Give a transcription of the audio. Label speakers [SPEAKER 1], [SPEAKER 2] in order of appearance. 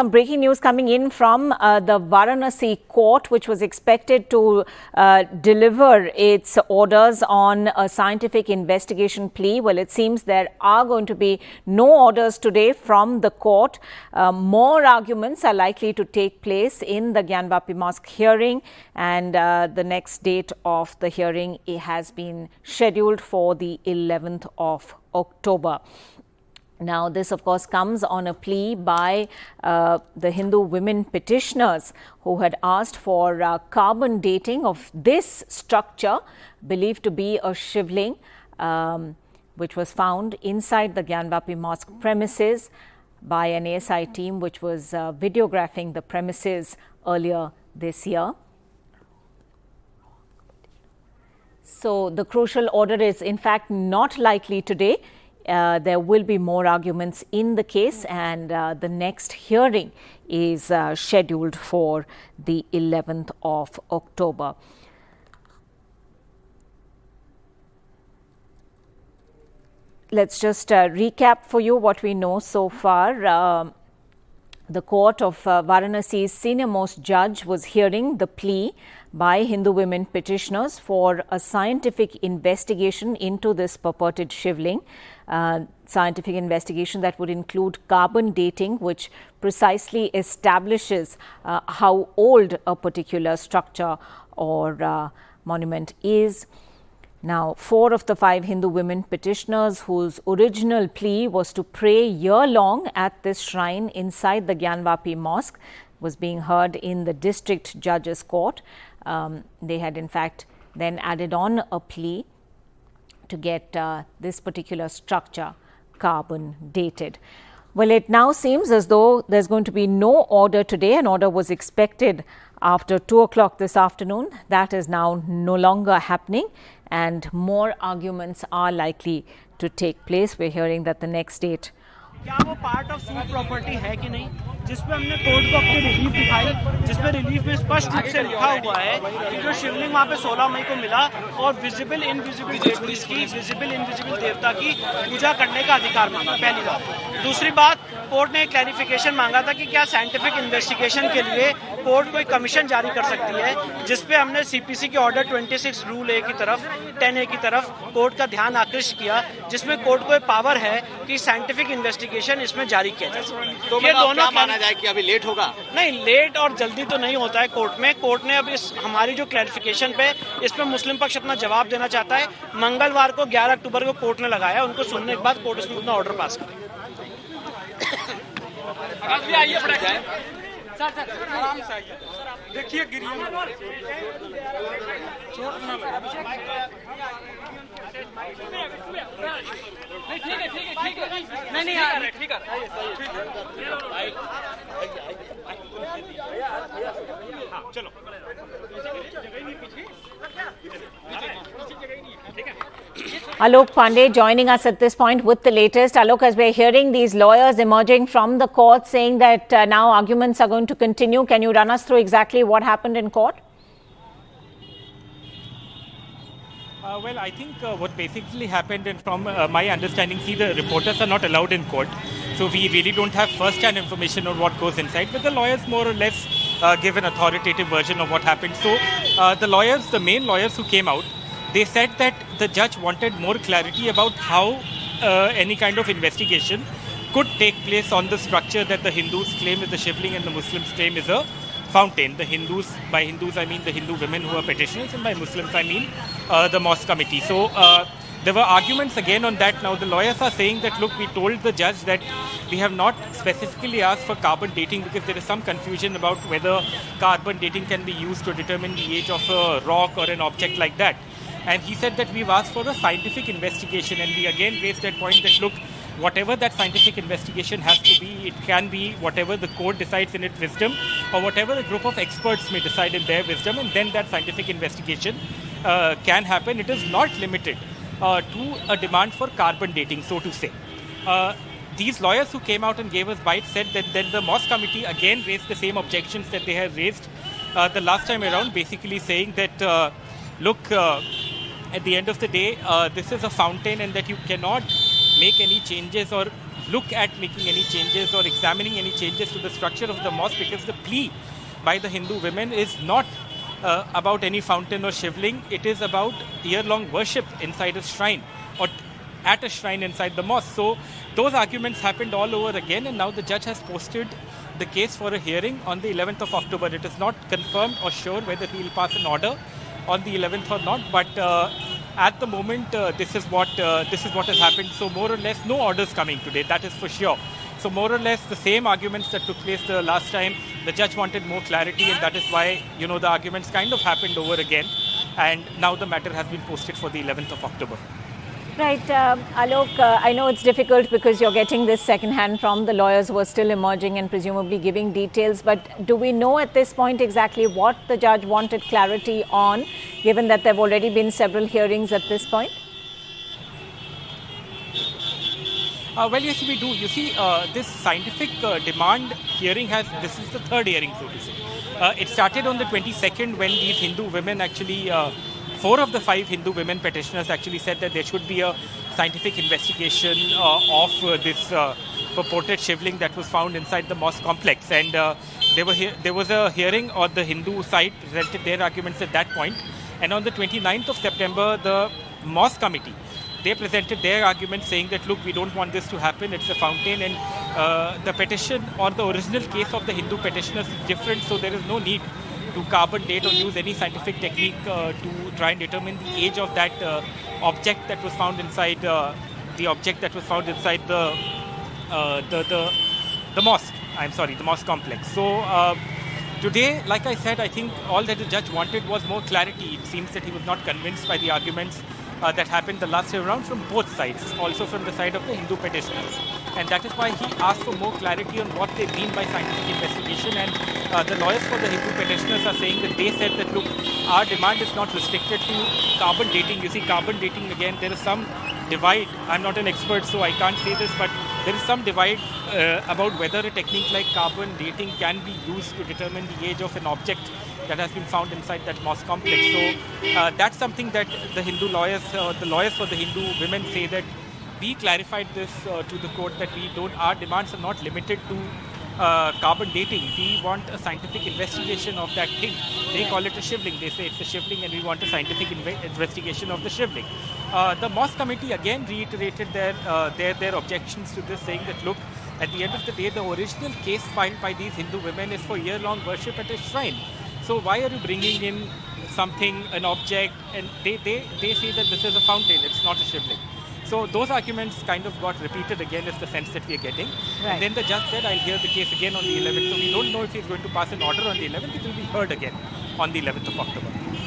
[SPEAKER 1] Some breaking news coming in from the Varanasi court, which was expected to deliver its orders on a scientific investigation plea. Well, it seems there are going to be no orders today from the court. More arguments are likely to take place in the Gyanvapi Mosque hearing, and the next date of the hearing has been scheduled for the 11th of October. Now, this, of course, comes on a plea by the Hindu women petitioners who had asked for carbon dating of this structure, believed to be a Shivling, which was found inside the Gyanvapi Mosque premises by an ASI team which was videographing the premises earlier this year. So, the crucial order is in fact not likely today. There will be more arguments in the case, and the next hearing is scheduled for the 11th of October. Let's just recap for you what we know so far. The court of Varanasi's senior-most judge was hearing the plea by Hindu women petitioners for a scientific investigation into this purported Shivling. Scientific investigation that would include carbon dating, which precisely establishes how old a particular structure or monument is. Now, 4 of the 5 Hindu women petitioners, whose original plea was to pray year-long at this shrine inside the Gyanvapi Mosque, was being heard in the district judge's court. They had in fact then added on a plea to get this particular structure carbon dated. Well, it now seems as though there's going to be no order today. An order was expected after 2 o'clock this afternoon. That is now no longer happening, and more arguments are likely to take place. We're hearing that the next date.
[SPEAKER 2] क्या वो part of suit property है कि नहीं, जिसपे हमने court को अपनी relief दिखाई, जिसपे रिलीफ में स्पष्ट रूप से लिखा हुआ है कि जो शिवलिंग वहाँ पे 16 मई को मिला और विजिबल इनविजिबल डेवताओं की विजिबल इनविजिबल देवता की पूजा करने का अधिकार मांगा। पहली बात। दूसरी बात, कोर्ट ने एक क्लैरिफिकेशन मांगा था कि क्या साइंटिफिक इन्वेस्टिगेशन के लिए कोर्ट कोई कमीशन जारी कर सकती है, जिसपे हमने सीपीसी के ऑर्डर 26 रूल ए की तरफ 10A की तरफ कोर्ट का ध्यान आकृष्ट किया, जिसमें कोर्ट को पावर है कि साइंटिफिक इन्वेस्टिगेशन इसमें जारी किया जा सकता। तो ये दोनों क्या माना जाए कि अभी लेट होगा? नहीं, लेट और जल्दी तो नहीं होता है कोर्ट में। कोर्ट ने अब इस हमारी जो क्लैरिफिकेशन पे इस पे मुस्लिम पक्ष अपना जवाब देना चाहता है। मंगलवार को 11 अक्टूबर को कोर्ट ने लगाया, उनको सुनने के बाद कोर्ट इसमें अपना ऑर्डर पास करेगा। सर आराम से आइए, देखिए गिरिए चोट ना लगे। ठीक है नहीं आ रहे, ठीक है चलो।
[SPEAKER 1] Alok Pandey joining us at this point with the latest. Alok, as we're hearing these lawyers emerging from the court saying that now arguments are going to continue, can you run us through exactly what happened in court?
[SPEAKER 3] Well, I think what basically happened, and from my understanding, see, the reporters are not allowed in court. So we really don't have first-hand information on what goes inside. But the lawyers more or less give an authoritative version of what happened. So the main lawyers who came out, they said that the judge wanted more clarity about how any kind of investigation could take place on the structure that the Hindus claim is the Shivling and the Muslims claim is a fountain. The Hindus, by Hindus I mean the Hindu women who are petitioners, and by Muslims I mean the Mosque committee. So there were arguments again on that. Now the lawyers are saying that, look, we told the judge that we have not specifically asked for carbon dating because there is some confusion about whether carbon dating can be used to determine the age of a rock or an object like that. And he said that we've asked for a scientific investigation, and we again raised that point that, look, whatever that scientific investigation has to be, it can be whatever the court decides in its wisdom or whatever a group of experts may decide in their wisdom, and then that scientific investigation can happen. It is not limited to a demand for carbon dating, so to say. These lawyers who came out and gave us bites said that then the Mosque committee again raised the same objections that they had raised the last time around, basically saying that, look, at the end of the day, this is a fountain and that you cannot make any changes or look at making any changes or examining any changes to the structure of the mosque, because the plea by the Hindu women is not about any fountain or shivling. It is about year-long worship inside a shrine or at a shrine inside the mosque. So those arguments happened all over again, and now the judge has posted the case for a hearing on the 11th of October. It is not confirmed or sure whether he will pass an order on the 11th or not, but at the moment this is what has happened. So more or less no orders coming today, that is for sure. So more or less the same arguments that took place the last time. The judge wanted more clarity, and that is why the arguments kind of happened over again, and now the matter has been posted for the 11th of October.
[SPEAKER 1] Right, Alok, I know it's difficult because you're getting this second-hand from the lawyers who are still emerging and presumably giving details, but do we know at this point exactly what the judge wanted clarity on, given that there have already been several hearings at this point?
[SPEAKER 3] Well, yes, we do. You see, this scientific demand hearing this is the third hearing, so to say. It started on the 22nd when these Hindu women actually, 4 of the 5 Hindu women petitioners actually said that there should be a scientific investigation of this purported shivling that was found inside the mosque complex. And there was a hearing, or the Hindu side presented their arguments at that point. And on the 29th of September, the mosque committee, they presented their argument saying that, look, we don't want this to happen, it's a fountain, and the petition or the original case of the Hindu petitioners is different, so there is no need to carbon date or use any scientific technique to try and determine the age of that object that was found inside the mosque. The mosque complex. So today, like I said, I think all that the judge wanted was more clarity. It seems that he was not convinced by the arguments that happened the last time around from both sides, also from the side of the Hindu petitioners. And that is why he asked for more clarity on what they mean by scientific investigation. And the lawyers for the Hindu petitioners are saying that they said that, look, our demand is not restricted to carbon dating. You see, carbon dating, again, there is some divide. I'm not an expert, so I can't say this, but there is some divide about whether a technique like carbon dating can be used to determine the age of an object that has been found inside that mosque complex. So that's something that the Hindu lawyers, the lawyers for the Hindu women say that we clarified this to the court that our demands are not limited to carbon dating. We want a scientific investigation of that thing. They call it a shivling. They say it's a shivling, and we want a scientific investigation of the shivling. The mosque committee again reiterated their objections to this, saying that, look, at the end of the day, the original case filed by these Hindu women is for year-long worship at a shrine. So why are you bringing in something, an object, and they say that this is a fountain, it's not a shivling. So those arguments kind of got repeated again, is the sense that we are getting. Right. And then the judge said, I'll hear the case again on the 11th. So we don't know if he's going to pass an order on the 11th. It will be heard again on the 11th of October.